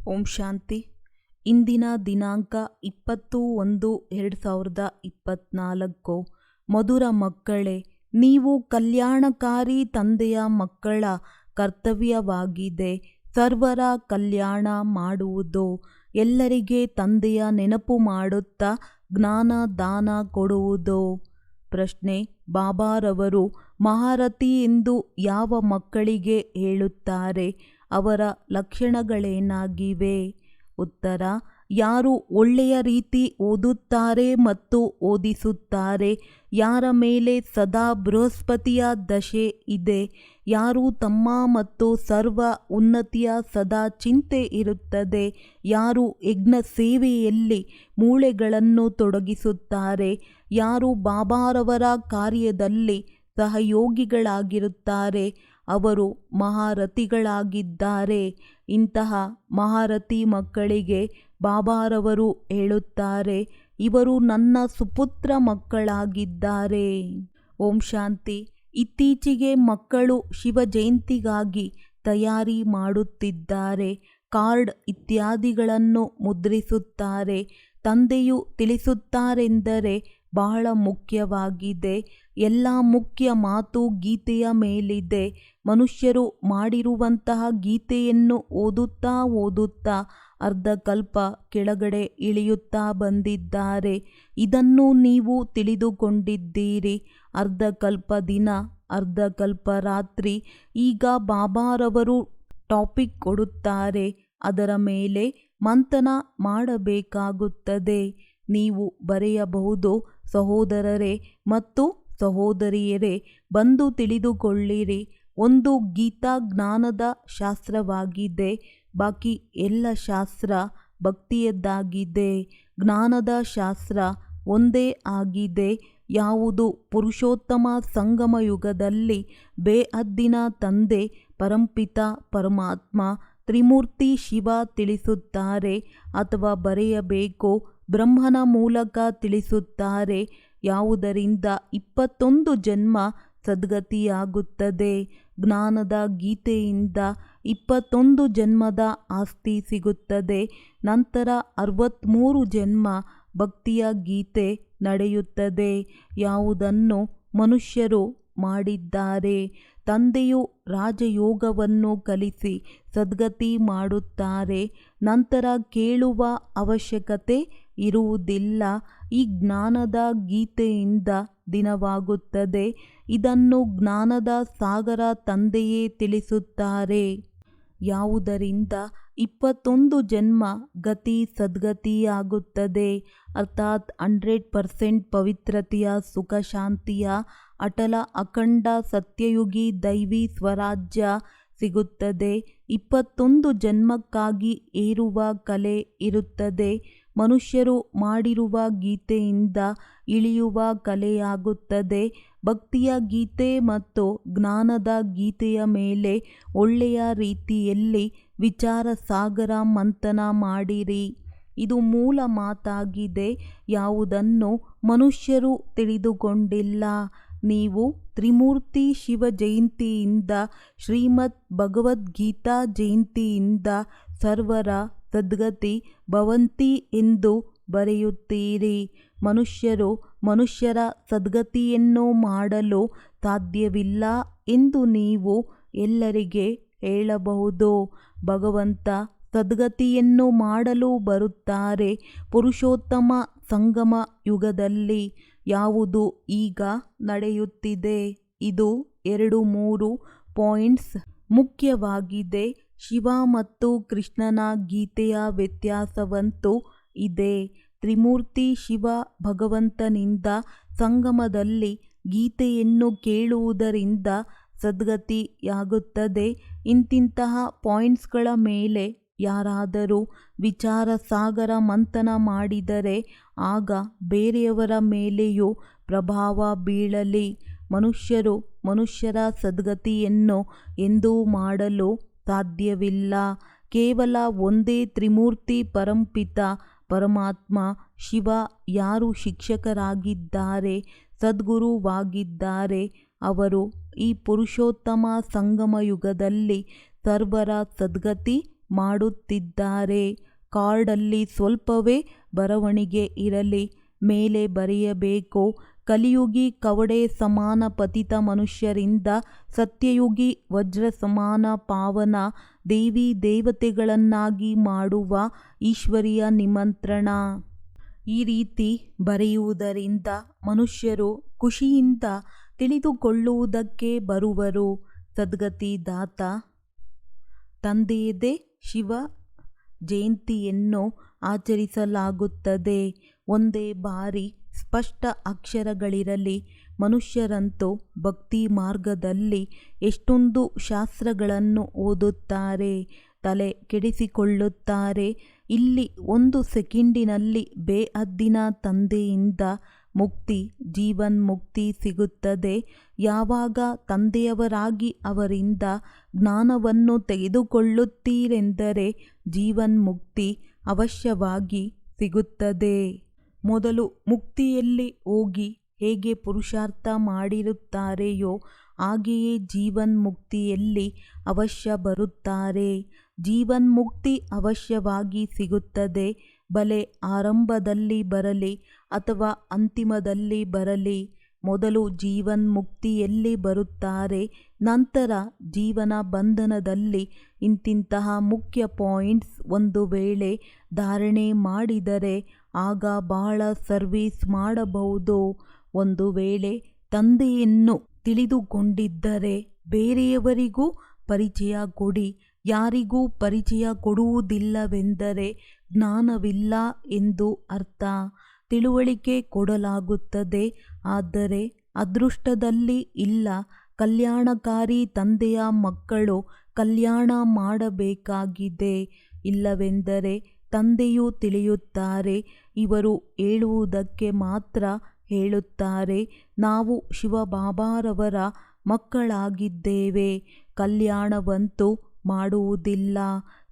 ಓಂ ಶಾಂತಿ. ಇಂದಿನ ದಿನಾಂಕ 20/1/2024. ಮಧುರ ಮಕ್ಕಳೇ, ನೀವು ಕಲ್ಯಾಣಕಾರಿ ತಂದೆಯ ಮಕ್ಕಳ ಕರ್ತವ್ಯವಾಗಿದೆ ಸರ್ವರ ಕಲ್ಯಾಣ ಮಾಡುವುದು. ಎಲ್ಲರಿಗೆ ತಂದೆಯ ನೆನಪು ಮಾಡುತ್ತಾ ಜ್ಞಾನ ದಾನ ಕೊಡುವುದು. ಪ್ರಶ್ನೆ: ಬಾಬಾರವರು ಮಹಾರಥಿ ಎಂದು ಯಾವ ಮಕ್ಕಳಿಗೆ ಹೇಳುತ್ತಾರೆ? ಅವರ ಲಕ್ಷಣಗಳೇನಾಗಿವೆ? ಉತ್ತರ: ಯಾರು ಒಳ್ಳೆಯ ರೀತಿ ಓದುತ್ತಾರೆ ಮತ್ತು ಓದಿಸುತ್ತಾರೆ, ಯಾರ ಮೇಲೆ ಸದಾ ಬೃಹಸ್ಪತಿಯ ದಶೆ ಇದೆ, ಯಾರು ತಮ್ಮ ಮತ್ತು ಸರ್ವ ಉನ್ನತಿಯ ಸದಾ ಚಿಂತೆ ಇರುತ್ತದೆ, ಯಾರು ಯಜ್ಞ ಸೇವೆಯಲ್ಲಿ ಮೂಳೆಗಳನ್ನು ತೊಡಗಿಸುತ್ತಾರೆ, ಯಾರು ಬಾಬಾರವರ ಕಾರ್ಯದಲ್ಲಿ ಸಹಯೋಗಿಗಳಾಗಿರುತ್ತಾರೆ, ಅವರು ಮಹಾರಥಿಗಳಾಗಿದ್ದಾರೆ. ಇಂತಹ ಮಹಾರಥಿ ಮಕ್ಕಳಿಗೆ ಬಾಬಾರವರು ಹೇಳುತ್ತಾರೆ, ಇವರು ನನ್ನ ಸುಪುತ್ರ ಮಕ್ಕಳಾಗಿದ್ದಾರೆ. ಓಂ ಶಾಂತಿ. ಇತ್ತೀಚೆಗೆ ಮಕ್ಕಳು ಶಿವ ಜಯಂತಿಗಾಗಿ ತಯಾರಿ ಮಾಡುತ್ತಿದ್ದಾರೆ. ಕಾರ್ಡ್ ಇತ್ಯಾದಿಗಳನ್ನು ಮುದ್ರಿಸುತ್ತಾರೆ. ತಂದೆಯು ತಿಳಿಸುತ್ತಾರೆಂದರೆ ಬಹಳ ಮುಖ್ಯವಾಗಿದೆ. ಎಲ್ಲ ಮುಖ್ಯ ಮಾತು ಗೀತೆಯ ಮೇಲಿದೆ. ಮನುಷ್ಯರು ಮಾಡಿರುವಂತಹ ಗೀತೆಯನ್ನು ಓದುತ್ತಾ ಓದುತ್ತಾ ಅರ್ಧಕಲ್ಪ ಕೆಳಗಡೆ ಇಳಿಯುತ್ತಾ ಬಂದಿದ್ದಾರೆ. ಇದನ್ನು ನೀವು ತಿಳಿದುಕೊಂಡಿದ್ದೀರಿ. ಅರ್ಧಕಲ್ಪ ದಿನ, ಅರ್ಧಕಲ್ಪ ರಾತ್ರಿ. ಈಗ ಬಾಬಾರವರು ಟಾಪಿಕ್ ಕೊಡುತ್ತಾರೆ, ಅದರ ಮೇಲೆ ಮಂಥನ ಮಾಡಬೇಕಾಗುತ್ತದೆ. ನೀವು ಬರೆಯಬಹುದು, ಸಹೋದರರೇ ಮತ್ತು ಸಹೋದರಿಯರೇ, ಬಂದು ತಿಳಿದುಕೊಳ್ಳಿರಿ. ಒಂದು ಗೀತಾ ಜ್ಞಾನದ ಶಾಸ್ತ್ರವಾಗಿದೆ, ಬಾಕಿ ಎಲ್ಲ ಶಾಸ್ತ್ರ ಭಕ್ತಿಯದ್ದಾಗಿದೆ. ಜ್ಞಾನದ ಶಾಸ್ತ್ರ ಒಂದೇ ಆಗಿದೆ. ಯಾವುದು ಪುರುಷೋತ್ತಮ ಸಂಗಮ ಯುಗದಲ್ಲಿ ಬೇಹದ್ದಿನ ತಂದೆ ಪರಂಪಿತ ಪರಮಾತ್ಮ ತ್ರಿಮೂರ್ತಿ ಶಿವ ತಿಳಿಸುತ್ತಾರೆ ಅಥವಾ ಬರೆಯಬೇಕು, ಬ್ರಹ್ಮನ ಮೂಲಕ ತಿಳಿಸುತ್ತಾರೆ. ಯಾವುದರಿಂದ 21 ಜನ್ಮ ಸದ್ಗತಿಯಾಗುತ್ತದೆ. ಜ್ಞಾನದ ಗೀತೆಯಿಂದ 21 ಜನ್ಮದ ಆಸ್ತಿ ಸಿಗುತ್ತದೆ. ನಂತರ 63 ಜನ್ಮ ಭಕ್ತಿಯ ಗೀತೆ ನಡೆಯುತ್ತದೆ. ಯಾವುದನ್ನು ಮನುಷ್ಯರು ಮಾಡಿದ್ದಾರೆ. ತಂದೆಯು ರಾಜಯೋಗವನ್ನು ಕಲಿಸಿ ಸದ್ಗತಿ ಮಾಡುತ್ತಾರೆ. ನಂತರ ಕೇಳುವ ಅವಶ್ಯಕತೆ ಇರುವುದಿಲ್ಲ. ಈ ಜ್ಞಾನದ ಗೀತೆಯಿಂದ ದಿನವಾಗುತ್ತದೆ. ಇದನ್ನು ಜ್ಞಾನದ ಸಾಗರ ತಂದೆಯೇ ತಿಳಿಸುತ್ತಾರೆ. ಯಾವುದರಿಂದ 21 ಜನ್ಮ ಗತಿ ಸದ್ಗತಿಯಾಗುತ್ತದೆ, ಅರ್ಥಾತ್ 100% ಪವಿತ್ರತೆಯ ಸುಖ ಶಾಂತಿಯ ಅಟಲ ಅಖಂಡ ಸತ್ಯಯುಗಿ ದೈವಿ ಸ್ವರಾಜ್ಯ ಸಿಗುತ್ತದೆ. 21 ಜನ್ಮಕ್ಕಾಗಿ ಏರುವ ಕಲೆ ಇರುತ್ತದೆ. ಮನುಷ್ಯರು ಮಾಡಿರುವ ಗೀತೆಯಿಂದ ಇಳಿಯುವ ಕಲೆಯಾಗುತ್ತದೆ. ಭಕ್ತಿಯ ಗೀತೆ ಮತ್ತು ಜ್ಞಾನದ ಗೀತೆಯ ಮೇಲೆ ಒಳ್ಳೆಯ ರೀತಿಯಲ್ಲಿ ವಿಚಾರ ಸಾಗರ ಮಂಥನ ಮಾಡಿರಿ. ಇದು ಮೂಲ ಮಾತಾಗಿದೆ. ಯಾವುದನ್ನು ಮನುಷ್ಯರು ತಿಳಿದುಕೊಂಡಿಲ್ಲ. ನೀವು ತ್ರಿಮೂರ್ತಿ ಶಿವ ಜಯಂತಿಯಿಂದ ಶ್ರೀಮದ್ ಭಗವದ್ಗೀತಾ ಜಯಂತಿಯಿಂದ ಸರ್ವರ ಸದ್ಗತಿ ಭವಂತಿ ಎಂದು ಬರೆಯುತ್ತೀರಿ. ಮನುಷ್ಯರು ಮನುಷ್ಯರ ಸದ್ಗತಿಯನ್ನು ಮಾಡಲು ಸಾಧ್ಯವಿಲ್ಲ ಎಂದು ನೀವು ಎಲ್ಲರಿಗೆ ಹೇಳಬಹುದು. ಭಗವಂತ ಸದ್ಗತಿಯನ್ನು ಮಾಡಲು ಬರುತ್ತಾರೆ ಪುರುಷೋತ್ತಮ ಸಂಗಮ ಯುಗದಲ್ಲಿ. ಯಾವುದು ಈಗ ನಡೆಯುತ್ತಿದೆ. ಇದು 2-3 ಪಾಯಿಂಟ್ಸ್ ಮುಖ್ಯವಾಗಿದೆ. ಶಿವ ಮತ್ತು ಕೃಷ್ಣನ ಗೀತೆಯ ವ್ಯತ್ಯಾಸವಂತೂ ಇದೆ. ತ್ರಿಮೂರ್ತಿ ಶಿವ ಭಗವಂತನಿಂದ ಸಂಗಮದಲ್ಲಿ ಗೀತೆಯನ್ನು ಕೇಳುವುದರಿಂದ ಸದ್ಗತಿಯಾಗುತ್ತದೆ. ಇಂತಿಂತಹ ಪಾಯಿಂಟ್ಸ್ಗಳ ಮೇಲೆ ಯಾರಾದರೂ ವಿಚಾರ ಸಾಗರ ಮಂಥನ ಮಾಡಿದರೆ ಆಗ ಬೇರೆಯವರ ಮೇಲೆಯೂ ಪ್ರಭಾವ ಬೀಳಲಿ. ಮನುಷ್ಯರು ಮನುಷ್ಯರ ಸದ್ಗತಿಯನ್ನು ಎಂದೂ ಮಾಡಲು ಸಾಧ್ಯವಿಲ್ಲ. ಕೇವಲ ಒಂದೇ ತ್ರಿಮೂರ್ತಿ ಪರಂಪಿತ ಪರಮಾತ್ಮ ಶಿವ ಯಾರು ಶಿಕ್ಷಕರಾಗಿದ್ದಾರೆ, ಸದ್ಗುರುವಾಗಿದ್ದಾರೆ, ಅವರು ಈ ಪುರುಷೋತ್ತಮ ಸಂಗಮ ಯುಗದಲ್ಲಿ ಸರ್ವರ ಸದ್ಗತಿ ಮಾಡುತ್ತಿದ್ದಾರೆ. ಕಾರ್ಡಲ್ಲಿ ಸ್ವಲ್ಪವೇ ಬರವಣಿಗೆ ಇರಲಿ, ಮೇಲೆ ಬರೆಯಬೇಕು: ಕಲಿಯುಗಿ ಕವಡೆ ಸಮಾನ ಪತಿತ ಮನುಷ್ಯರಿಂದ ಸತ್ಯಯುಗಿ ವಜ್ರ ಸಮಾನ ಪಾವನ ದೇವಿ ದೇವತೆಗಳನ್ನಾಗಿ ಮಾಡುವ ಈಶ್ವರಿಯ ನಿಮಂತ್ರಣ. ಈ ರೀತಿ ಬರೆಯುವುದರಿಂದ ಮನುಷ್ಯರು ಖುಷಿಯಿಂದ ತಿಳಿದುಕೊಳ್ಳುವುದಕ್ಕೆ ಬರುವರು. ಸದ್ಗತಿದಾತ ತಂದೆಯದೇ ಶಿವ ಜಯಂತಿಯನ್ನು ಆಚರಿಸಲಾಗುತ್ತದೆ. ಒಂದೇ ಬಾರಿ ಸ್ಪಷ್ಟ ಅಕ್ಷರಗಳಿರಲಿ. ಮನುಷ್ಯರಂತೂ ಭಕ್ತಿ ಮಾರ್ಗದಲ್ಲಿ ಎಷ್ಟೊಂದು ಶಾಸ್ತ್ರಗಳನ್ನು ಓದುತ್ತಾರೆ, ತಲೆ ಕೆಡಿಸಿಕೊಳ್ಳುತ್ತಾರೆ. ಇಲ್ಲಿ 1 ಸೆಕೆಂಡಿನಲ್ಲಿ ಬೇಹದ್ದಿನ ತಂದೆಯಿಂದ ಮುಕ್ತಿ, ಜೀವನ್ಮುಕ್ತಿ ಸಿಗುತ್ತದೆ. ಯಾವಾಗ ತಂದೆಯವರಾಗಿ ಅವರಿಂದ ಜ್ಞಾನವನ್ನು ತೆಗೆದುಕೊಳ್ಳುತ್ತೀರೆಂದರೆ ಜೀವನ್ಮುಕ್ತಿ ಅವಶ್ಯವಾಗಿ ಸಿಗುತ್ತದೆ. ಮೊದಲು ಮುಕ್ತಿಯಲ್ಲಿ ಹೋಗಿ ಹೇಗೆ ಪುರುಷಾರ್ಥ ಮಾಡಿರುತ್ತಾರೆಯೋ ಹಾಗೆಯೇ ಜೀವನ್ಮುಕ್ತಿಯಲ್ಲಿ ಅವಶ್ಯ ಬರುತ್ತಾರೆ. ಜೀವನ್ಮುಕ್ತಿ ಅವಶ್ಯವಾಗಿ ಸಿಗುತ್ತದೆ. ಭಲೆ ಆರಂಭದಲ್ಲಿ ಬರಲಿ ಅಥವಾ ಅಂತಿಮದಲ್ಲಿ ಬರಲಿ, ಮೊದಲು ಜೀವನ್ಮುಕ್ತಿಯಲ್ಲಿ ಬರುತ್ತಾರೆ. ನಂತರ ಜೀವನ ಬಂಧನದಲ್ಲಿ ಇಂತಿಂತಹ ಮುಖ್ಯ ಪಾಯಿಂಟ್ಸ್ ಒಂದು ವೇಳೆ ಧಾರಣೆ ಮಾಡಿದರೆ ಆಗ ಬಹಳ ಸರ್ವೀಸ್ ಮಾಡಬಹುದು. ಒಂದು ವೇಳೆ ತಂದೆಯನ್ನು ತಿಳಿದುಕೊಂಡಿದ್ದರೆ ಬೇರೆಯವರಿಗೂ ಪರಿಚಯ ಕೊಡಿ. ಯಾರಿಗೂ ಪರಿಚಯ ಕೊಡುವುದಿಲ್ಲವೆಂದರೆ ಜ್ಞಾನವಿಲ್ಲ ಎಂದು ಅರ್ಥ. ತಿಳುವಳಿಕೆ ಕೊಡಲಾಗುತ್ತದೆ, ಆದರೆ ಅದೃಷ್ಟದಲ್ಲಿ ಇಲ್ಲ. ಕಲ್ಯಾಣಕಾರಿ ತಂದೆಯ ಮಕ್ಕಳು ಕಲ್ಯಾಣ ಮಾಡಬೇಕಾಗಿದೆ. ಇಲ್ಲವೆಂದರೆ ತಂದೆಯು ತಿಳಿಯುತ್ತಾರೆ, ಇವರು ಹೇಳುವುದಕ್ಕೆ ಮಾತ್ರ ಹೇಳುತ್ತಾರೆ. ನಾವು ಶಿವಬಾಬಾರವರ ಮಕ್ಕಳಾಗಿದ್ದೇವೆ, ಕಲ್ಯಾಣವಂತೂ ಮಾಡುವುದಿಲ್ಲ.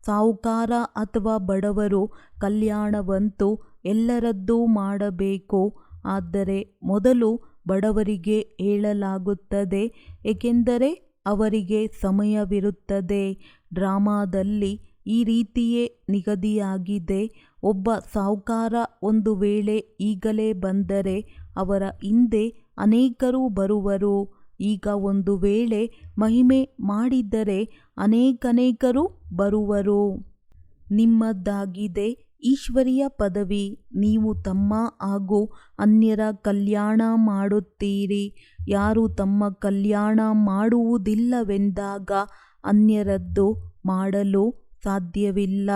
ಸಾಹುಕಾರ ಅಥವಾ ಬಡವರು ಕಲ್ಯಾಣವಂತೂ ಎಲ್ಲರದ್ದೂ ಮಾಡಬೇಕು. ಆದರೆ ಮೊದಲು ಬಡವರಿಗೆ ಹೇಳಲಾಗುತ್ತದೆ, ಏಕೆಂದರೆ ಅವರಿಗೆ ಸಮಯವಿರುತ್ತದೆ. ಡ್ರಾಮಾದಲ್ಲಿ ಈ ರೀತಿಯೇ ನಿಗದಿಯಾಗಿದೆ. ಒಬ್ಬ ಸಾಹುಕಾರ ಒಂದು ವೇಳೆ ಈಗಲೇ ಬಂದರೆ ಅವರ ಹಿಂದೆ ಅನೇಕರು ಬರುವರು. ಈಗ ಒಂದು ವೇಳೆ ಮಹಿಮೆ ಮಾಡಿದ್ದರೆ ಅನೇಕರು ಬರುವರು. ನಿಮ್ಮದಾಗಿದೆ ಈಶ್ವರಿಯ ಪದವಿ. ನೀವು ತಮ್ಮ ಹಾಗೂ ಅನ್ಯರ ಕಲ್ಯಾಣ ಮಾಡುತ್ತೀರಿ. ಯಾರು ತಮ್ಮ ಕಲ್ಯಾಣ ಮಾಡುವುದಿಲ್ಲವೆಂದಾಗ ಅನ್ಯರದ್ದು ಮಾಡಲು ಸಾಧ್ಯವಿಲ್ಲ.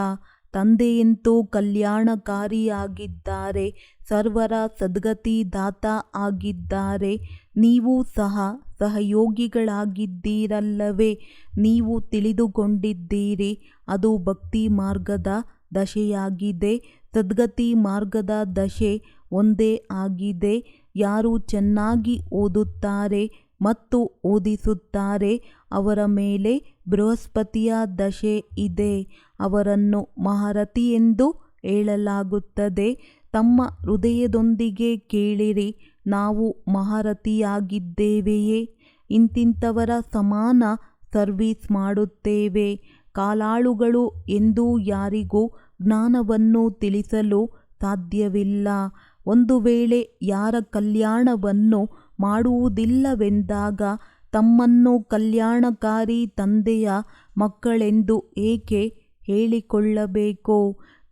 ತಂದೆಯಂತೂ ಕಲ್ಯಾಣಕಾರಿಯಾಗಿದ್ದಾರೆ, ಸರ್ವರ ಸದ್ಗತಿದಾತ ಆಗಿದ್ದಾರೆ. ನೀವು ಸಹ ಸಹಯೋಗಿಗಳಾಗಿದ್ದೀರಲ್ಲವೇ? ನೀವು ತಿಳಿದುಕೊಂಡಿದ್ದೀರಿ, ಅದು ಭಕ್ತಿ ಮಾರ್ಗದ ದಶೆಯಾಗಿದೆ. ಸದ್ಗತಿ ಮಾರ್ಗದ ದಶೆ ಒಂದೇ ಆಗಿದೆ. ಯಾರು ಚೆನ್ನಾಗಿ ಓದುತ್ತಾರೆ ಮತ್ತು ಓದಿಸುತ್ತಾರೆ ಅವರ ಮೇಲೆ ಬೃಹಸ್ಪತಿಯ ದಶೆ ಇದೆ. ಅವರನ್ನು ಮಹಾರಥಿ ಎಂದು ಹೇಳಲಾಗುತ್ತದೆ. ತಮ್ಮ ಹೃದಯದೊಂದಿಗೆ ಕೇಳಿರಿ, ನಾವು ಮಹಾರಥಿಯಾಗಿದ್ದೇವೆಯೇ? ಇಂತಿಂಥವರ ಸಮಾನ ಸರ್ವೀಸ್ ಮಾಡುತ್ತೇವೆ. ಕಾಲಾಳುಗಳು ಎಂದು ಯಾರಿಗೂ ಜ್ಞಾನವನ್ನು ತಿಳಿಸಲು ಸಾಧ್ಯವಿಲ್ಲ. ಒಂದು ವೇಳೆ ಯಾರ ಕಲ್ಯಾಣವನ್ನು ಮಾಡುವುದಿಲ್ಲವೆಂದಾಗ ತಮ್ಮನ್ನು ಕಲ್ಯಾಣಕಾರಿ ತಂದೆಯ ಮಕ್ಕಳೆಂದು ಏಕೆ ಹೇಳಿಕೊಳ್ಳಬೇಕು?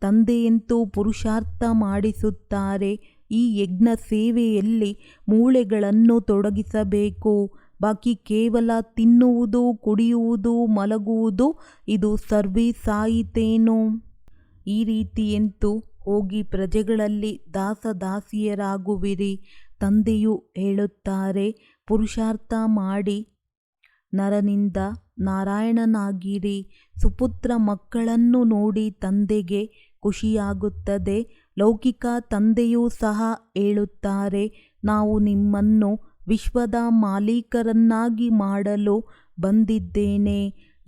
ತಂದೆಯಂತೂ ಪುರುಷಾರ್ಥ ಮಾಡಿಸುತ್ತಾರೆ. ಈ ಯಜ್ಞ ಸೇವೆಯಲ್ಲಿ ಮೂಳೆಗಳನ್ನು ತೊಡಗಿಸಬೇಕು. ಬಾಕಿ ಕೇವಲ ತಿನ್ನುವುದು, ಕುಡಿಯುವುದು, ಮಲಗುವುದು ಇದು ಸರ್ವೀಸ್ ಆಯಿತೇನು? ಈ ರೀತಿಯಂತೂ ಹೋಗಿ ಪ್ರಜೆಗಳಲ್ಲಿ ದಾಸದಾಸಿಯರಾಗುವಿರಿ. ತಂದೆಯು ಹೇಳುತ್ತಾರೆ, ಪುರುಷಾರ್ಥ ಮಾಡಿ ನರನಿಂದ ನಾರಾಯಣನಾಗಿರಿ. ಸುಪುತ್ರ ಮಕ್ಕಳನ್ನು ನೋಡಿ ತಂದೆಗೆ ಖುಷಿಯಾಗುತ್ತದೆ. ಲೌಕಿಕ ತಂದೆಯೂ ಸಹ ಹೇಳುತ್ತಾರೆ, ನಾವು ನಿಮ್ಮನ್ನು ವಿಶ್ವದ ಮಾಲೀಕರನ್ನಾಗಿ ಮಾಡಲು ಬಂದಿದ್ದೇನೆ.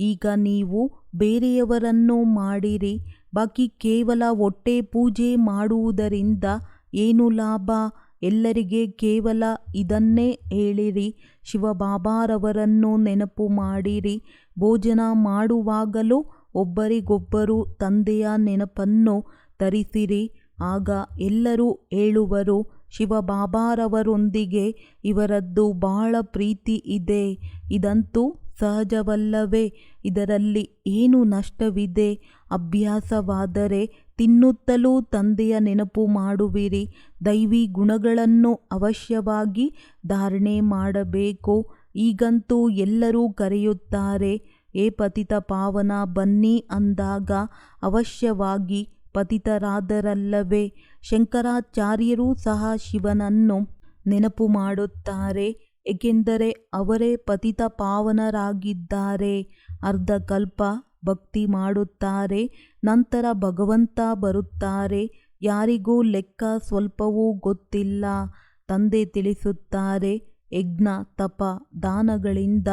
ಈಗ ನೀವು ಬೇರೆಯವರನ್ನು ಮಾಡಿರಿ. ಬಾಕಿ ಕೇವಲ ಹೊಟ್ಟೆ ಪೂಜೆ ಮಾಡುವುದರಿಂದ ಏನು ಲಾಭ? ಎಲ್ಲರಿಗೆ ಕೇವಲ ಇದನ್ನೇ ಹೇಳಿರಿ, ಶಿವಬಾಬಾರವರನ್ನು ನೆನಪು ಮಾಡಿರಿ. ಭೋಜನ ಮಾಡುವಾಗಲೂ ಒಬ್ಬರಿಗೊಬ್ಬರು ತಂದೆಯ ನೆನಪನ್ನು ತರಿಸಿರಿ. ಆಗ ಎಲ್ಲರೂ ಹೇಳುವರು, ಶಿವಬಾಬಾರವರೊಂದಿಗೆ ಇವರದ್ದು ಬಹಳ ಪ್ರೀತಿ ಇದೆ. ಇದಂತೂ ಸಹಜವಲ್ಲವೇ? ಇದರಲ್ಲಿ ಏನು ನಷ್ಟವಿದೆ? ಅಭ್ಯಾಸವಾದರೆ ತಿನ್ನುತ್ತಲೂ ತಂದೆಯ ನೆನಪು ಮಾಡುವಿರಿ. ದೈವಿ ಗುಣಗಳನ್ನು ಅವಶ್ಯವಾಗಿ ಧಾರಣೆ ಮಾಡಬೇಕು. ಈಗಂತೂ ಎಲ್ಲರೂ ಕರೆಯುತ್ತಾರೆ, ಏ ಪತಿತ ಪಾವನ ಬನ್ನಿ ಅಂದಾಗ ಅವಶ್ಯವಾಗಿ ಪತಿತರಾದರಲ್ಲವೇ? ಶಂಕರಾಚಾರ್ಯರೂ ಸಹ ಶಿವನನ್ನು ನೆನಪು ಮಾಡುತ್ತಾರೆ, ಏಕೆಂದರೆ ಅವರೇ ಪತಿತ ಪಾವನರಾಗಿದ್ದಾರೆ. ಅರ್ಧಕಲ್ಪ ಭಕ್ತಿ ಮಾಡುತ್ತಾರೆ, ನಂತರ ಭಗವಂತ ಬರುತ್ತಾರೆ. ಯಾರಿಗೂ ಲೆಕ್ಕ ಸ್ವಲ್ಪವೂ ಗೊತ್ತಿಲ್ಲ. ತಂದೆ ತಿಳಿಸುತ್ತಾರೆ, ಯಜ್ಞ ತಪ ದಾನಗಳಿಂದ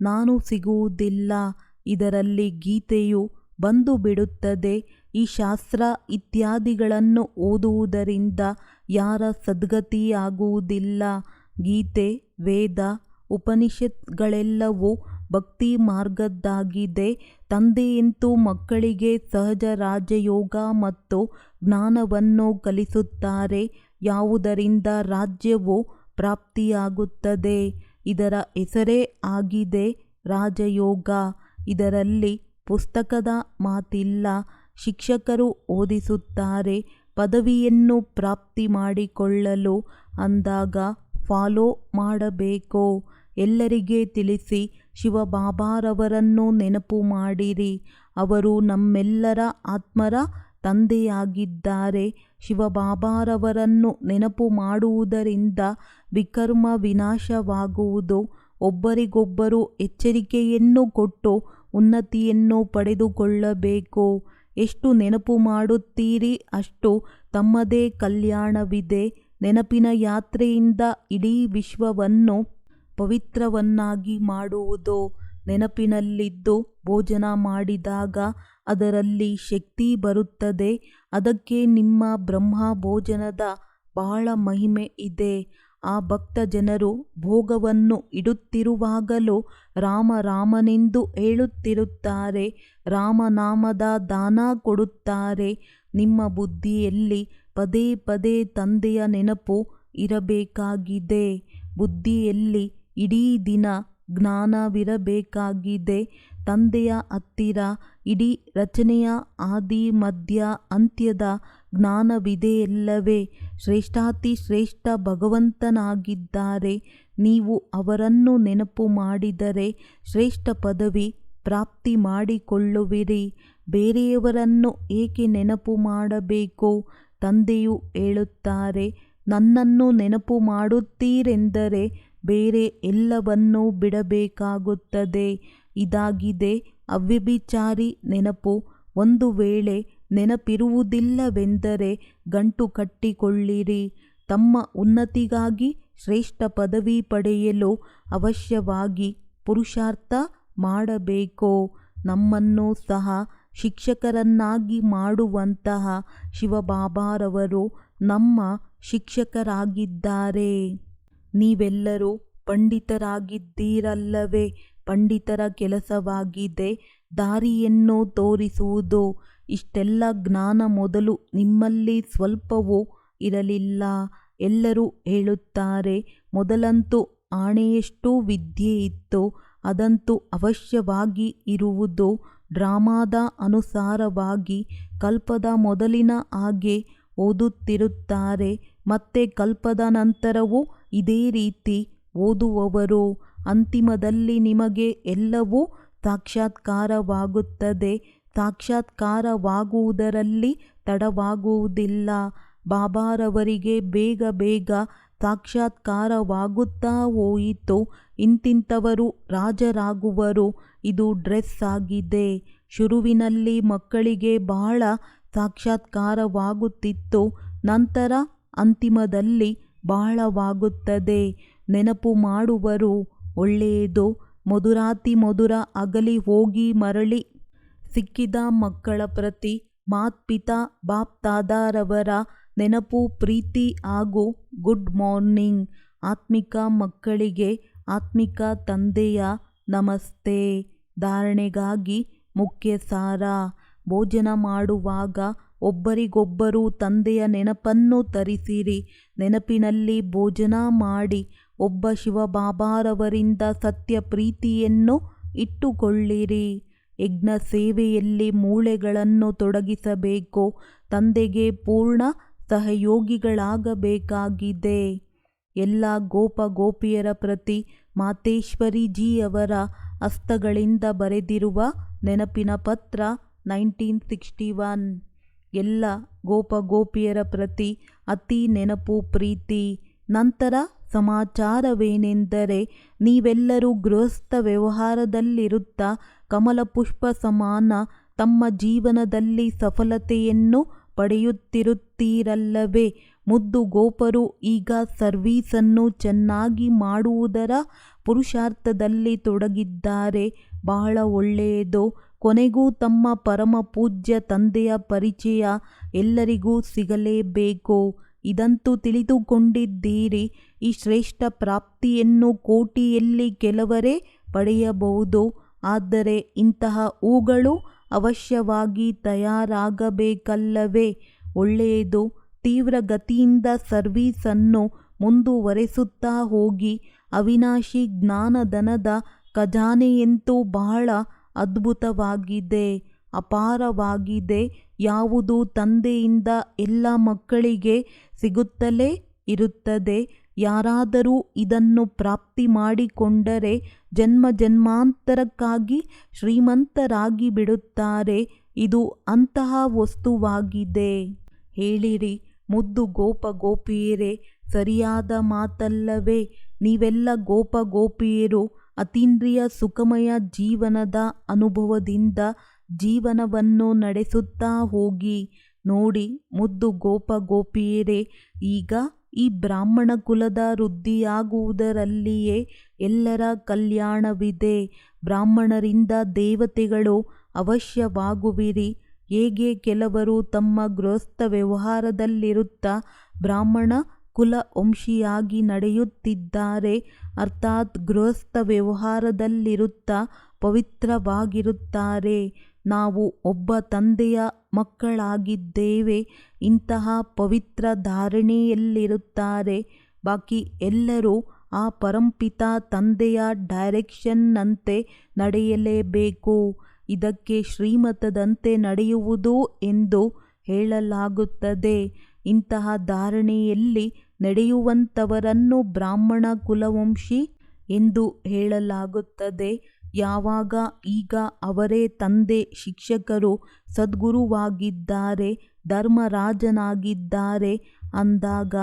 ನಾನು ಸಿಗುವುದಿಲ್ಲ. ಇದರಲ್ಲಿ ಗೀತೆಯು ಬಂದು ಬಿಡುತ್ತದೆ. ಈ ಶಾಸ್ತ್ರ ಇತ್ಯಾದಿಗಳನ್ನು ಓದುವುದರಿಂದ ಯಾರ ಸದ್ಗತಿಯಾಗುವುದಿಲ್ಲ. ಗೀತೆ, ವೇದ, ಉಪನಿಷತ್ಗಳೆಲ್ಲವೂ ಭಕ್ತಿ ಮಾರ್ಗದ್ದಾಗಿದೆ. ತಂದೆಯಂತೂ ಮಕ್ಕಳಿಗೆ ಸಹಜ ರಾಜಯೋಗ ಮತ್ತು ಜ್ಞಾನವನ್ನು ಕಲಿಸುತ್ತಾರೆ, ಯಾವುದರಿಂದ ರಾಜ್ಯವು ಪ್ರಾಪ್ತಿಯಾಗುತ್ತದೆ. ಇದರ ಹೆಸರೇ ಆಗಿದೆ ರಾಜಯೋಗ. ಇದರಲ್ಲಿ ಪುಸ್ತಕದ ಮಾತಿಲ್ಲ. ಶಿಕ್ಷಕರು ಓದಿಸುತ್ತಾರೆ. ಪದವಿಯನ್ನು ಪ್ರಾಪ್ತಿ ಮಾಡಿಕೊಳ್ಳಲು ಅಂದಾಗ ಫಾಲೋ ಮಾಡಬೇಕು. ಎಲ್ಲರಿಗೆ ತಿಳಿಸಿ, ಶಿವಬಾಬಾರವರನ್ನು ನೆನಪು ಮಾಡಿರಿ. ಅವರು ನಮ್ಮೆಲ್ಲರ ಆತ್ಮರ ತಂದೆಯಾಗಿದ್ದಾರೆ. ಶಿವಬಾಬಾರವರನ್ನು ನೆನಪು ಮಾಡುವುದರಿಂದ ವಿಕರ್ಮ ವಿನಾಶವಾಗುವುದು. ಒಬ್ಬರಿಗೊಬ್ಬರು ಎಚ್ಚರಿಕೆಯನ್ನು ಕೊಟ್ಟು ಉನ್ನತಿಯನ್ನು ಪಡೆದುಕೊಳ್ಳಬೇಕು. ಎಷ್ಟು ನೆನಪು ಮಾಡುತ್ತೀರಿ ಅಷ್ಟು ತಮ್ಮದೇ ಕಲ್ಯಾಣವಿದೆ. ನೆನಪಿನ ಯಾತ್ರೆಯಿಂದ ಇಡೀ ವಿಶ್ವವನ್ನು ಪವಿತ್ರವನ್ನಾಗಿ ಮಾಡುವುದು. ನೆನಪಿನಲ್ಲಿದ್ದು ಭೋಜನ ಮಾಡಿದಾಗ ಅದರಲ್ಲಿ ಶಕ್ತಿ ಬರುತ್ತದೆ. ಅದಕ್ಕೆ ನಿಮ್ಮ ಬ್ರಹ್ಮ ಭೋಜನದ ಬಹಳ ಮಹಿಮೆ ಇದೆ. ಆ ಭಕ್ತ ಜನರು ಭೋಗವನ್ನು ಇಡುತ್ತಿರುವಾಗಲೂ ರಾಮ ರಾಮನೆಂದು ಹೇಳುತ್ತಿರುತ್ತಾರೆ. ರಾಮನಾಮದ ದಾನ ಕೊಡುತ್ತಾರೆ. ನಿಮ್ಮ ಬುದ್ಧಿಯಲ್ಲಿ ಪದೇ ಪದೇ ತಂದೆಯ ನೆನಪು ಇರಬೇಕಾಗಿದೆ. ಬುದ್ಧಿಯಲ್ಲಿ ಇಡೀ ದಿನ ಜ್ಞಾನವಿರಬೇಕಾಗಿದೆ. ತಂದೆಯ ಹತ್ತಿರ ಇಡೀ ರಚನೆಯ ಆದಿ ಮಧ್ಯ ಅಂತ್ಯದ ಜ್ಞಾನವಿದೆಯಲ್ಲವೇ? ಶ್ರೇಷ್ಠಾತಿ ಶ್ರೇಷ್ಠ ಭಗವಂತನಾಗಿದ್ದಾರೆ. ನೀವು ಅವರನ್ನು ನೆನಪು ಮಾಡಿದರೆ ಶ್ರೇಷ್ಠ ಪದವಿ ಪ್ರಾಪ್ತಿ ಮಾಡಿಕೊಳ್ಳುವಿರಿ. ಬೇರೆಯವರನ್ನು ಏಕೆ ನೆನಪು ಮಾಡಬೇಕು? ತಂದೆಯು ಹೇಳುತ್ತಾರೆ, ನನ್ನನ್ನು ನೆನಪು ಮಾಡುತ್ತೀರೆಂದರೆ ಬೇರೆ ಎಲ್ಲವನ್ನೂ ಬಿಡಬೇಕಾಗುತ್ತದೆ. ಇದಾಗಿದೆ ಅವ್ಯಭಿಚಾರಿ ನೆನಪು. ಒಂದು ವೇಳೆ ನೆನಪಿರುವುದಿಲ್ಲವೆಂದರೆ ಗಂಟು ಕಟ್ಟಿಕೊಳ್ಳಿರಿ. ತಮ್ಮ ಉನ್ನತಿಗಾಗಿ ಶ್ರೇಷ್ಠ ಪದವಿ ಪಡೆಯಲು ಅವಶ್ಯವಾಗಿ ಪುರುಷಾರ್ಥ ಮಾಡಬೇಕು. ನಮ್ಮನ್ನು ಸಹ ಶಿಕ್ಷಕರನ್ನಾಗಿ ಮಾಡುವಂತಹ ಶಿವಬಾಬಾರವರು ನಮ್ಮ ಶಿಕ್ಷಕರಾಗಿದ್ದಾರೆ. ನೀವೆಲ್ಲರೂ ಪಂಡಿತರಾಗಿದ್ದೀರಲ್ಲವೇ? ಪಂಡಿತರ ಕೆಲಸವಾಗಿದೆ ದಾರಿಯನ್ನು ತೋರಿಸುವುದು. ಇಷ್ಟೆಲ್ಲ ಜ್ಞಾನ ಮೊದಲು ನಿಮ್ಮಲ್ಲಿ ಸ್ವಲ್ಪವೂ ಇರಲಿಲ್ಲ. ಎಲ್ಲರೂ ಹೇಳುತ್ತಾರೆ, ಮೊದಲಂತೂ ಆಣೆಯಷ್ಟು ವಿದ್ಯೆ ಇತ್ತು. ಅದಂತೂ ಅವಶ್ಯವಾಗಿ ಇರುವುದು. ಡ್ರಾಮಾದ ಅನುಸಾರವಾಗಿ ಕಲ್ಪದ ಮೊದಲಿನ ಹಾಗೆ ಓದುತ್ತಿರುತ್ತಾರೆ. ಮತ್ತೆ ಕಲ್ಪದ ನಂತರವೂ ಇದೇ ರೀತಿ ಓದುವವರು. ಅಂತಿಮದಲ್ಲಿ ನಿಮಗೆ ಎಲ್ಲವೂ ಸಾಕ್ಷಾತ್ಕಾರವಾಗುತ್ತದೆ. ಸಾಕ್ಷಾತ್ಕಾರವಾಗುವುದರಲ್ಲಿ ತಡವಾಗುವುದಿಲ್ಲ. ಬಾಬಾರವರಿಗೆ ಬೇಗ ಬೇಗ ಸಾಕ್ಷಾತ್ಕಾರವಾಗುತ್ತಾ ಹೋಯಿತು. ಇಂತಿಂಥವರು ರಾಜರಾಗುವರು. ಇದು ಡ್ರೆಸ್ ಆಗಿದೆ. ಶುರುವಿನಲ್ಲಿ ಮಕ್ಕಳಿಗೆ ಬಹಳ ಸಾಕ್ಷಾತ್ಕಾರವಾಗುತ್ತಿತ್ತು. ನಂತರ ಅಂತಿಮದಲ್ಲಿ ಬಹಳವಾಗುತ್ತದೆ. ನೆನಪು ಮಾಡುವರು. ಒಳ್ಳೆಯದು. ಮಧುರಾತಿ ಮಧುರ ಅಗಲಿ ಹೋಗಿ ಮರಳಿ ಸಿಕ್ಕಿದ ಮಕ್ಕಳ ಪ್ರತಿ ಮಾತ್ಪಿತಾ ಬಾಪ್ ದಾದಾರವರ ನೆನಪು, ಪ್ರೀತಿ ಹಾಗೂ ಗುಡ್ ಮಾರ್ನಿಂಗ್. ಆತ್ಮಿಕ ಮಕ್ಕಳಿಗೆ ಆತ್ಮಿಕ ತಂದೆಯ ನಮಸ್ತೆ. ಧಾರಣೆಗಾಗಿ ಮುಖ್ಯ ಸಾರ. ಭೋಜನ ಮಾಡುವಾಗ ಒಬ್ಬರಿಗೊಬ್ಬರು ತಂದೆಯ ನೆನಪನ್ನು ತರಿಸಿರಿ. ನೆನಪಿನಲ್ಲಿ ಭೋಜನ ಮಾಡಿ ಒಬ್ಬ ಶಿವಬಾಬಾರವರಿಂದ ಸತ್ಯ ಪ್ರೀತಿಯನ್ನು ಇಟ್ಟುಕೊಳ್ಳಿರಿ. ಯಜ್ಞ ಸೇವೆಯಲ್ಲಿ ಮೂಳೆಗಳನ್ನು ತೊಡಗಿಸಬೇಕು. ತಂದೆಗೆ ಪೂರ್ಣ ಸಹಯೋಗಿಗಳಾಗಬೇಕಾಗಿದೆ. ಎಲ್ಲ ಗೋಪ ಗೋಪಿಯರ ಪ್ರತಿ ಮಾತೇಶ್ವರಿಜಿಯವರ ಹಸ್ತಗಳಿಂದ ಬರೆದಿರುವ ನೆನಪಿನ ಪತ್ರ 1961. ಎಲ್ಲ ಗೋಪ ಗೋಪಿಯರ ಪ್ರತಿ ಅತಿ ನೆನಪು ಪ್ರೀತಿ. ನಂತರ ಸಮಾಚಾರವೇನೆಂದರೆ, ನೀವೆಲ್ಲರೂ ಗೃಹಸ್ಥ ವ್ಯವಹಾರದಲ್ಲಿರುತ್ತಾ ಕಮಲ ಪುಷ್ಪ ಸಮಾನ ತಮ್ಮ ಜೀವನದಲ್ಲಿ ಸಫಲತೆಯನ್ನು ಪಡೆಯುತ್ತಿರುತ್ತೀರಲ್ಲವೇ. ಮುದ್ದು ಗೋಪರು ಈಗ ಸರ್ವೀಸನ್ನು ಚೆನ್ನಾಗಿ ಮಾಡುವುದರ ಪುರುಷಾರ್ಥದಲ್ಲಿ ತೊಡಗಿದ್ದಾರೆ. ಬಹಳ ಒಳ್ಳೆಯದು. ಕೊನೆಗೂ ತಮ್ಮ ಪರಮ ಪೂಜ್ಯ ತಂದೆಯ ಪರಿಚಯ ಎಲ್ಲರಿಗೂ ಸಿಗಲೇಬೇಕು. ಇದಂತೂ ತಿಳಿದುಕೊಂಡಿದ್ದೀರಿ. ಈ ಶ್ರೇಷ್ಠ ಪ್ರಾಪ್ತಿಯನ್ನು ಕೋಟಿಯಲ್ಲಿ ಕೆಲವರೇ ಪಡೆಯಬಹುದು. ಆದರೆ ಇಂತಹ ಹೂಗಳು ಅವಶ್ಯವಾಗಿ ತಯಾರಾಗಬೇಕಲ್ಲವೇ. ಒಳ್ಳೆಯದು. ತೀವ್ರಗತಿಯಿಂದ ಸರ್ವೀಸನ್ನು ಮುಂದುವರೆಸುತ್ತಾ ಹೋಗಿ. ಅವಿನಾಶಿ ಜ್ಞಾನಧನದ ಖಜಾನೆಯಂತೂ ಬಹಳ ಅದ್ಭುತವಾಗಿದೆ, ಅಪಾರವಾಗಿದೆ. ಯಾವುದು ತಂದೆಯಿಂದ ಎಲ್ಲ ಮಕ್ಕಳಿಗೆ ಸಿಗುತ್ತಲೇ ಇರುತ್ತದೆ. ಯಾರಾದರೂ ಇದನ್ನು ಪ್ರಾಪ್ತಿ ಮಾಡಿಕೊಂಡರೆ ಜನ್ಮ ಜನ್ಮಾಂತರಕ್ಕಾಗಿ ಶ್ರೀಮಂತರಾಗಿ ಬಿಡುತ್ತಾರೆ. ಇದು ಅಂತಹ ವಸ್ತುವಾಗಿದೆ. ಹೇಳಿರಿ ಮುದ್ದು ಗೋಪ ಗೋಪಿಯರೇ, ಸರಿಯಾದ ಮಾತಲ್ಲವೇ. ನೀವೆಲ್ಲ ಗೋಪ ಗೋಪಿಯರು ಅತೀಂದ್ರಿಯ ಸುಖಮಯ ಜೀವನದ ಅನುಭವದಿಂದ ಜೀವನವನ್ನು ನಡೆಸುತ್ತಾ ಹೋಗಿ. ನೋಡಿ ಮುದ್ದು ಗೋಪ ಗೋಪಿಯರೇ, ಈಗ ಈ ಬ್ರಾಹ್ಮಣ ಕುಲದ ವೃದ್ಧಿಯಾಗುವುದರಲ್ಲಿಯೇ ಎಲ್ಲರ ಕಲ್ಯಾಣವಿದೆ. ಬ್ರಾಹ್ಮಣರಿಂದ ದೇವತೆಗಳು ಅವಶ್ಯವಾಗುವಿರಿ. ಹೇಗೆ ಕೆಲವರು ತಮ್ಮ ಗೃಹಸ್ಥ ವ್ಯವಹಾರದಲ್ಲಿರುತ್ತಾ ಬ್ರಾಹ್ಮಣ ಕುಲ ವಂಶಿಯಾಗಿ ನಡೆಯುತ್ತಿದ್ದಾರೆ, ಅರ್ಥಾತ್ ಗೃಹಸ್ಥ ವ್ಯವಹಾರದಲ್ಲಿರುತ್ತಾ ಪವಿತ್ರವಾಗಿರುತ್ತಾರೆ. ನಾವು ಒಬ್ಬ ತಂದೆಯ ಮಕ್ಕಳಾಗಿದ್ದೇವೆ. ಇಂತಹ ಪವಿತ್ರ ಧಾರಣೆಯಲ್ಲಿರುತ್ತಾರೆ. ಬಾಕಿ ಎಲ್ಲರೂ ಆ ಪರಂಪಿತ ತಂದೆಯ ಡೈರೆಕ್ಷನ್ನಂತೆ ನಡೆಯಲೇಬೇಕು. ಇದಕ್ಕೆ ಶ್ರೀಮತದಂತೆ ನಡೆಯುವುದು ಎಂದು ಹೇಳಲಾಗುತ್ತದೆ. ಇಂತಹ ಧಾರಣೆಯಲ್ಲಿ ನಡೆಯುವಂಥವರನ್ನು ಬ್ರಾಹ್ಮಣ ಕುಲವಂಶಿ ಎಂದು ಹೇಳಲಾಗುತ್ತದೆ. ಯಾವಾಗ ಈಗ ಅವರೇ ತಂದೆ, ಶಿಕ್ಷಕರು, ಸದ್ಗುರುವಾಗಿದ್ದಾರೆ, ಧರ್ಮರಾಜನಾಗಿದ್ದಾರೆ ಅಂದಾಗ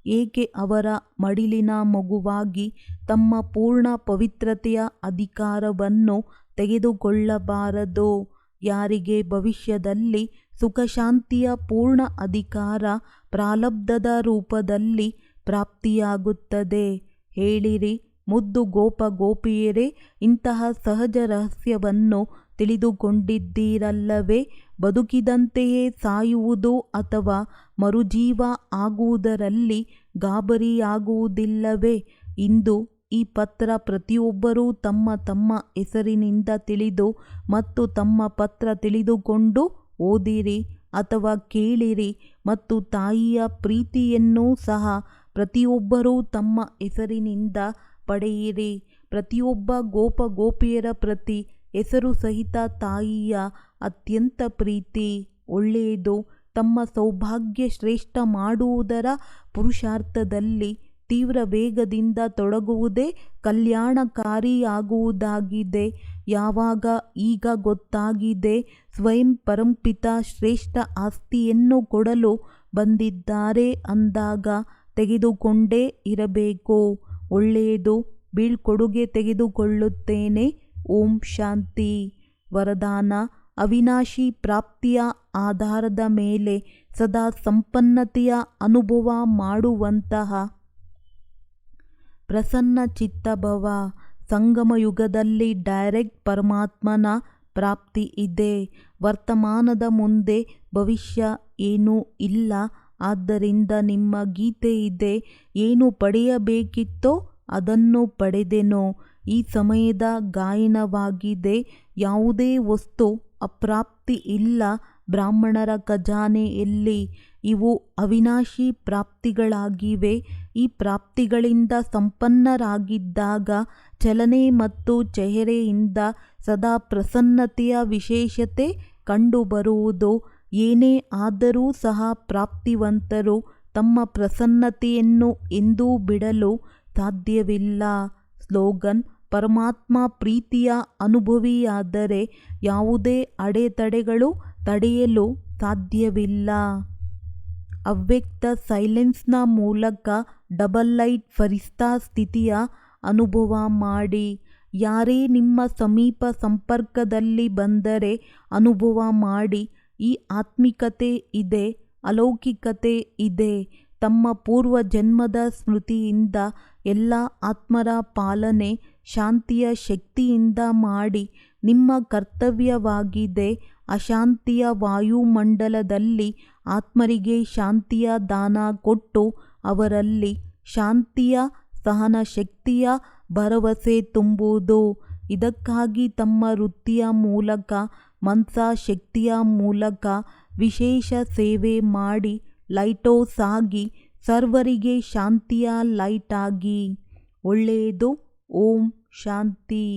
ಏಕೆ ಅವರ ಮಡಿಲಿನ ಮಗುವಾಗಿ ತಮ್ಮ ಪೂರ್ಣ ಪವಿತ್ರತೆಯ ಅಧಿಕಾರವನ್ನು ತೆಗೆದುಕೊಳ್ಳಬಾರದು. ಯಾರಿಗೆ ಭವಿಷ್ಯದಲ್ಲಿ ಸುಖಶಾಂತಿಯ ಪೂರ್ಣ ಅಧಿಕಾರ ಪ್ರಾರಬ್ಧದ ರೂಪದಲ್ಲಿ ಪ್ರಾಪ್ತಿಯಾಗುತ್ತದೆ. ಹೇಳಿರಿ ಮುದ್ದು ಗೋಪ ಗೋಪಿಯರೇ, ಇಂತಹ ಸಹಜ ರಹಸ್ಯವನ್ನು ತಿಳಿದುಕೊಂಡಿದ್ದೀರಲ್ಲವೇ. ಬದುಕಿದಂತೆಯೇ ಸಾಯುವುದು ಅಥವಾ ಮರುಜೀವ ಆಗುವುದರಲ್ಲಿ ಗಾಬರಿಯಾಗುವುದಿಲ್ಲವೇ. ಇಂದು ಈ ಪತ್ರ ಪ್ರತಿಯೊಬ್ಬರೂ ತಮ್ಮ ತಮ್ಮ ಹೆಸರಿನಿಂದ ತಿಳಿದು ಮತ್ತು ತಮ್ಮ ಪತ್ರ ತಿಳಿದುಕೊಂಡು ಓದಿರಿ ಅಥವಾ ಕೇಳಿರಿ. ಮತ್ತು ತಾಯಿಯ ಪ್ರೀತಿಯನ್ನೂ ಸಹ ಪ್ರತಿಯೊಬ್ಬರೂ ತಮ್ಮ ಹೆಸರಿನಿಂದ ಪಡೆಯಿರಿ. ಪ್ರತಿಯೊಬ್ಬ ಗೋಪ ಗೋಪಿಯರ ಪ್ರತಿ ಹೆಸರು ಸಹಿತ ತಾಯಿಯ ಅತ್ಯಂತ ಪ್ರೀತಿ. ಒಳ್ಳೆಯದು. ತಮ್ಮ ಸೌಭಾಗ್ಯ ಶ್ರೇಷ್ಠ ಮಾಡುವುದರ ಪುರುಷಾರ್ಥದಲ್ಲಿ ತೀವ್ರ ವೇಗದಿಂದ ತೊಡಗುವುದೇ ಕಲ್ಯಾಣಕಾರಿಯಾಗುವುದಾಗಿದೆ. ಯಾವಾಗ ಈಗ ಗೊತ್ತಾಗಿದೆ ಸ್ವಯಂ ಪರಂಪಿತ ಶ್ರೇಷ್ಠ ಆಸ್ತಿಯನ್ನು ಕೊಡಲು ಬಂದಿದ್ದಾರೆ ಅಂದಾಗ ತೆಗೆದುಕೊಂಡೇ ಇರಬೇಕು. ಒಳ್ಳೆಯದು. ಬೀಳ್ಕೊಡುಗೆ ತೆಗೆದುಕೊಳ್ಳುತ್ತೇನೆ. ಓಂ ಶಾಂತಿ. ವರದಾನ: ಅವಿನಾಶಿ ಪ್ರಾಪ್ತಿಯ ಆಧಾರದ ಮೇಲೆ ಸದಾ ಸಂಪನ್ನತೆಯ ಅನುಭವ ಮಾಡುವಂತಹ ಪ್ರಸನ್ನ ಚಿತ್ತಭವ. ಸಂಗಮ ಯುಗದಲ್ಲಿ ಡೈರೆಕ್ಟ್ ಪರಮಾತ್ಮನ ಪ್ರಾಪ್ತಿ ಇದೆ. ವರ್ತಮಾನದ ಮುಂದೆ ಭವಿಷ್ಯ ಏನೂ ಇಲ್ಲ. ಆದ್ದರಿಂದ ನಿಮ್ಮ ಗೀತೆ ಇದೆ, ಏನು ಪಡೆಯಬೇಕಿತ್ತೋ ಅದನ್ನು ಪಡೆದೆನು. ಈ ಸಮಯದ ಗಾಯನವಾಗಿದೆ. ಯಾವುದೇ ವಸ್ತು ಅಪ್ರಾಪ್ತಿ ಇಲ್ಲ ಬ್ರಾಹ್ಮಣರ ಖಜಾನೆಯಲ್ಲಿ. ಇವು ಅವಿನಾಶಿ ಪ್ರಾಪ್ತಿಗಳಾಗಿವೆ. ಈ ಪ್ರಾಪ್ತಿಗಳಿಂದ ಸಂಪನ್ನರಾಗಿದ್ದಾಗ ಚಲನೆ ಮತ್ತು ಚೆಹರೆಯಿಂದ ಸದಾ ಪ್ರಸನ್ನತೆಯ ವಿಶೇಷತೆ ಕಂಡುಬರುವುದು. ಏನೇ ಆದರೂ ಸಹ ಪ್ರಾಪ್ತಿವಂತರು ತಮ್ಮ ಪ್ರಸನ್ನತೆಯನ್ನು ಎಂದೂ ಬಿಡಲು ಸಾಧ್ಯವಿಲ್ಲ. ಸ್ಲೋಗನ್: ಪರಮಾತ್ಮ ಪ್ರೀತಿಯ ಅನುಭವಿಯಾದರೆ ಯಾವುದೇ ಅಡೆತಡೆಗಳು ತಡೆಯಲು ಸಾಧ್ಯವಿಲ್ಲ. ಅವ್ಯಕ್ತ ಸೈಲೆನ್ಸ್ನ ಮೂಲಕ ಡಬಲ್ ಲೈಟ್ ಫರಿಸ್ತಾ ಸ್ಥಿತಿಯ ಅನುಭವ ಮಾಡಿ. ಯಾರೇ ನಿಮ್ಮ ಸಮೀಪ ಸಂಪರ್ಕದಲ್ಲಿ ಬಂದರೆ ಅನುಭವ ಮಾಡಿ, ಈ ಆತ್ಮಿಕತೆ ಇದೆ, ಅಲೌಕಿಕತೆ ಇದೆ. ತಮ್ಮ ಪೂರ್ವ ಜನ್ಮದ ಸ್ಮೃತಿಯಿಂದ ಎಲ್ಲ ಆತ್ಮರ ಪಾಲನೆ ಶಾಂತಿಯ ಶಕ್ತಿಯಿಂದ ಮಾಡಿ. ನಿಮ್ಮ ಕರ್ತವ್ಯವಾಗಿದೆ ಅಶಾಂತಿಯ ವಾಯುಮಂಡಲದಲ್ಲಿ ಆತ್ಮರಿಗೆ ಶಾಂತಿಯ ದಾನ ಕೊಟ್ಟು ಅವರಲ್ಲಿ ಶಾಂತಿಯ ಸಹನ ಶಕ್ತಿಯ ಭರವಸೆ ತುಂಬುವುದು. ಇದಕ್ಕಾಗಿ ತಮ್ಮ ವೃತ್ತಿಯ ಮೂಲಕ ಮನಸಾ ಶಕ್ತಿಯ ಮೂಲಕ ವಿಶೇಷ ಸೇವೆ ಮಾಡಿ ಲೈಟ್ಹೌಸ್ ಆಗಿ ಸರ್ವರಿಗೆ ಶಾಂತಿಯ ಲೈಟ್ ಆಗಿ. ಒಳ್ಳೆಯದು. ಓಂ ಶಾಂತಿ.